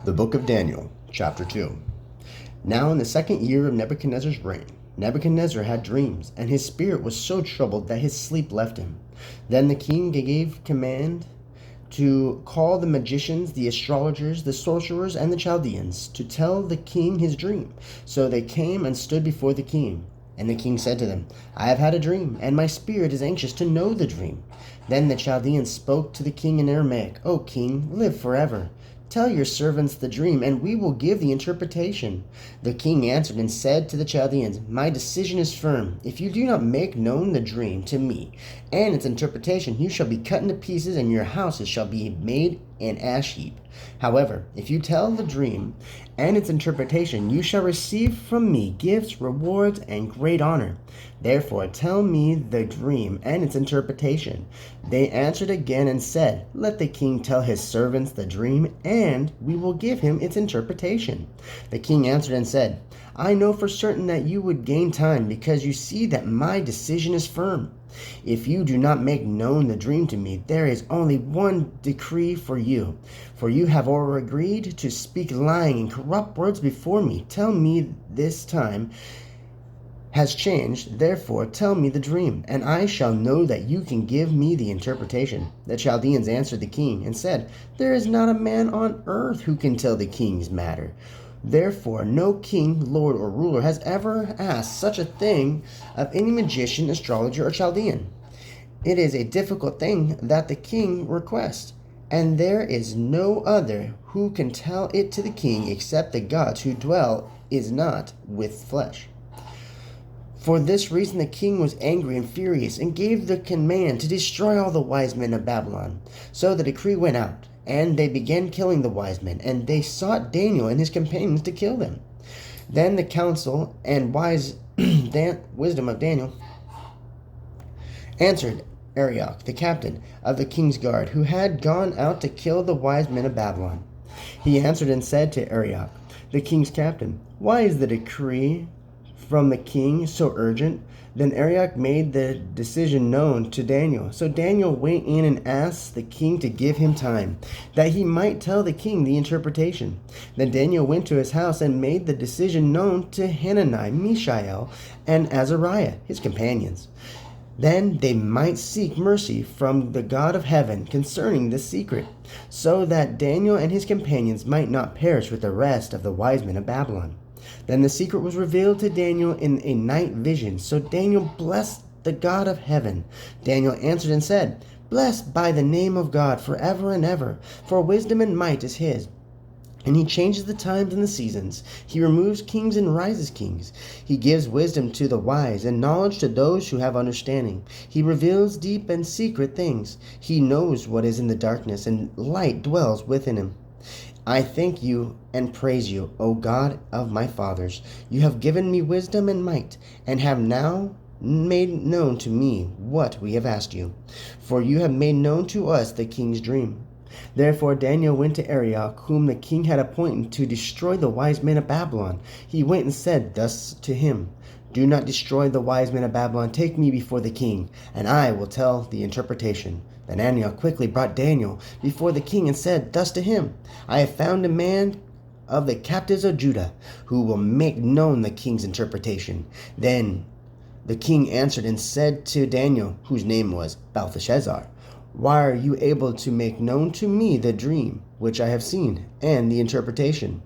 The Book of Daniel, Chapter 2. Now in the 2nd year of Nebuchadnezzar's reign, Nebuchadnezzar had dreams, and his spirit was so troubled that his sleep left him. Then the king gave command to call the magicians, the astrologers, the sorcerers, and the Chaldeans, to tell the king his dream. So they came and stood before the king. And the king said to them, I have had a dream, and my spirit is anxious to know the dream. Then the Chaldeans spoke to the king in Aramaic, O king, live forever. Tell your servants the dream, and we will give the interpretation. The king answered and said to the Chaldeans, My decision is firm. If you do not make known the dream to me and its interpretation, you shall be cut into pieces, and your houses shall be made an ash heap. However, if you tell the dream and its interpretation, you shall receive from me gifts, rewards, and great honor. Therefore, tell me the dream and its interpretation. They answered again and said, Let the king tell his servants the dream, and we will give him its interpretation. The king answered and said, I know for certain that you would gain time, because you see that my decision is firm. If you do not make known the dream to me, there is only one decree for you. For you have all agreed to speak lying and corrupt words before me. Tell me this time has changed, therefore tell me the dream, and I shall know that you can give me the interpretation. The Chaldeans answered the king and said, There is not a man on earth who can tell the king's matter. Therefore no king, lord, or ruler has ever asked such a thing of any magician, astrologer, or Chaldean. It is a difficult thing that the king requests, and there is no other who can tell it to the king except the gods who dwell is not with flesh. For this reason the king was angry and furious, and gave the command to destroy all the wise men of Babylon. So the decree went out, and they began killing the wise men, and they sought Daniel and his companions to kill them. Then the counsel and wisdom of Daniel answered Arioch, the captain of the king's guard, who had gone out to kill the wise men of Babylon. He answered and said to Arioch, the king's captain, Why is the decree from the king so urgent? Then Arioch made the decision known to Daniel. So Daniel went in and asked the king to give him time, that he might tell the king the interpretation. Then Daniel went to his house and made the decision known to Hanani, Mishael, and Azariah, his companions. Then they might seek mercy from the God of heaven concerning this secret, so that Daniel and his companions might not perish with the rest of the wise men of Babylon. Then the secret was revealed to Daniel in a night vision. So Daniel blessed the God of heaven. Daniel answered and said, Blessed by the name of God forever and ever, for wisdom and might is his. And he changes the times and the seasons. He removes kings and rises kings. He gives wisdom to the wise and knowledge to those who have understanding. He reveals deep and secret things. He knows what is in the darkness, and light dwells within him. I thank you and praise you, O God of my fathers. You have given me wisdom and might, and have now made known to me what we have asked you. For you have made known to us the king's dream. Therefore Daniel went to Arioch, whom the king had appointed to destroy the wise men of Babylon. He went and said thus to him, Do not destroy the wise men of Babylon. Take me before the king, and I will tell the interpretation. Then Arioch quickly brought Daniel before the king and said thus to him, I have found a man of the captives of Judah who will make known the king's interpretation. Then the king answered and said to Daniel, whose name was Belteshazzar, Why are you able to make known to me the dream which I have seen, and the interpretation?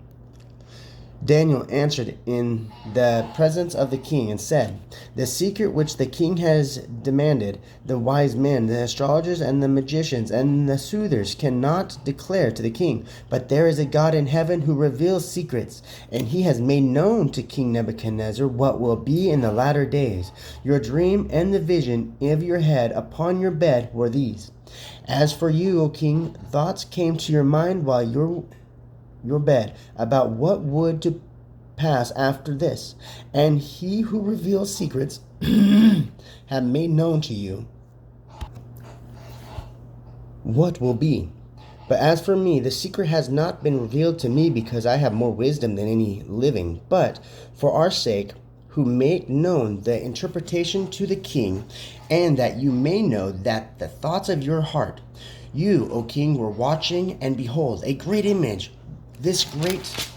Daniel answered in the presence of the king and said, The secret which the king has demanded, the wise men, the astrologers, and the magicians, and the soothers cannot declare to the king. But there is a God in heaven who reveals secrets, and he has made known to King Nebuchadnezzar what will be in the latter days. Your dream and the vision of your head upon your bed were these. As for you, O king, thoughts came to your mind while your bed about what would to pass after this, and he who reveals secrets have made known to you what will be. But as for me, the secret has not been revealed to me because I have more wisdom than any living, but for our sake who make known the interpretation to the king, and that you may know that the thoughts of your heart. You, O king, were watching, and behold, a great image This great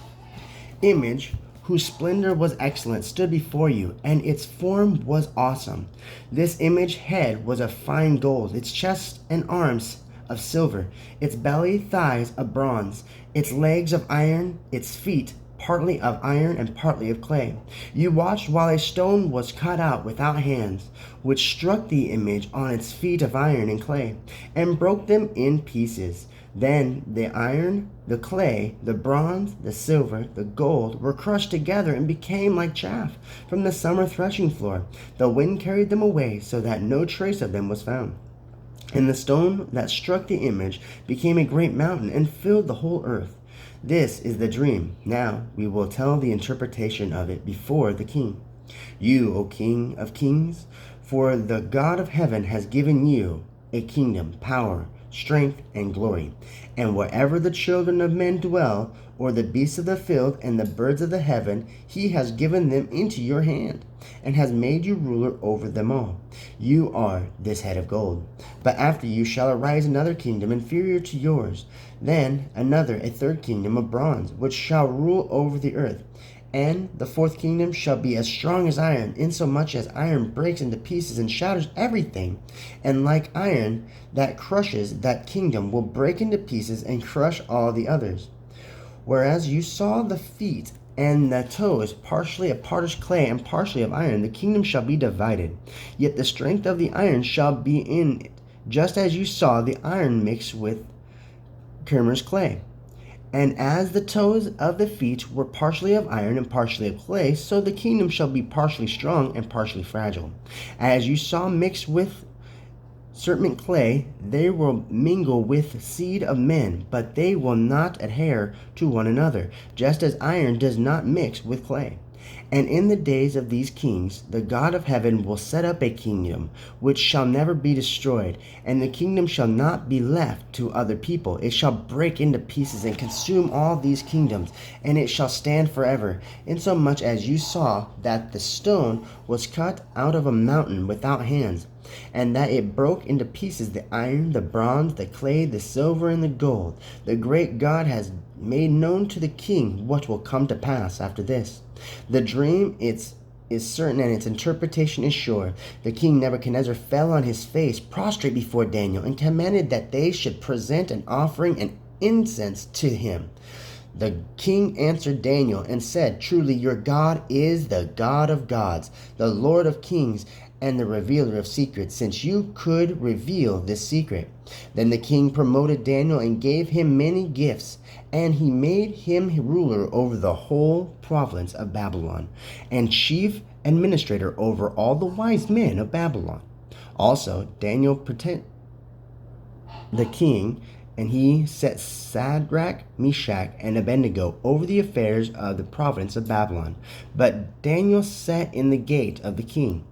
image, whose splendor was excellent, stood before you, and its form was awesome. This image head was of fine gold, its chest and arms of silver, its belly, thighs of bronze, its legs of iron, its feet partly of iron and partly of clay. You watched while a stone was cut out without hands, which struck the image on its feet of iron and clay, and broke them in pieces. Then the iron, the clay, the bronze, the silver, the gold were crushed together and became like chaff from the summer threshing floor. The wind carried them away so that no trace of them was found. And the stone that struck the image became a great mountain and filled the whole earth. This is the dream. Now we will tell the interpretation of it before the king. You, O King of kings, for the God of heaven has given you a kingdom, power, strength, and glory. And wherever the children of men dwell, or the beasts of the field and the birds of the heaven, he has given them into your hand, and has made you ruler over them all. You are this head of gold. But after you shall arise another kingdom inferior to yours, then another, a third kingdom of bronze, which shall rule over the earth. And the fourth kingdom shall be as strong as iron, insomuch as iron breaks into pieces and shatters everything. And like iron that crushes, that kingdom will break into pieces and crush all the others. Whereas you saw the feet and the toes partially of potter's clay and partially of iron, the kingdom shall be divided. Yet the strength of the iron shall be in it, just as you saw the iron mixed with Kermer's clay. And as the toes of the feet were partially of iron and partially of clay, so the kingdom shall be partially strong and partially fragile. As you saw mixed with serpent clay, they will mingle with seed of men, but they will not adhere to one another, just as iron does not mix with clay. And in the days of these kings, the God of heaven will set up a kingdom which shall never be destroyed, and the kingdom shall not be left to other people. It shall break into pieces and consume all these kingdoms, and it shall stand forever, insomuch as you saw that the stone was cut out of a mountain without hands, and that it broke into pieces the iron, the bronze, the clay, the silver, and the gold. The great God has made known to the king what will come to pass after this. The dream is certain, and its interpretation is sure. The king Nebuchadnezzar fell on his face, prostrate before Daniel, and commanded that they should present an offering and incense to him. The king answered Daniel and said, Truly your God is the God of gods, the Lord of kings, and the revealer of secrets, since you could reveal this secret. Then the king promoted Daniel and gave him many gifts, and he made him ruler over the whole province of Babylon, and chief administrator over all the wise men of Babylon. Also Daniel pretended the king, and he set Shadrach, Meshach, and Abednego over the affairs of the province of Babylon. But Daniel sat in the gate of the king.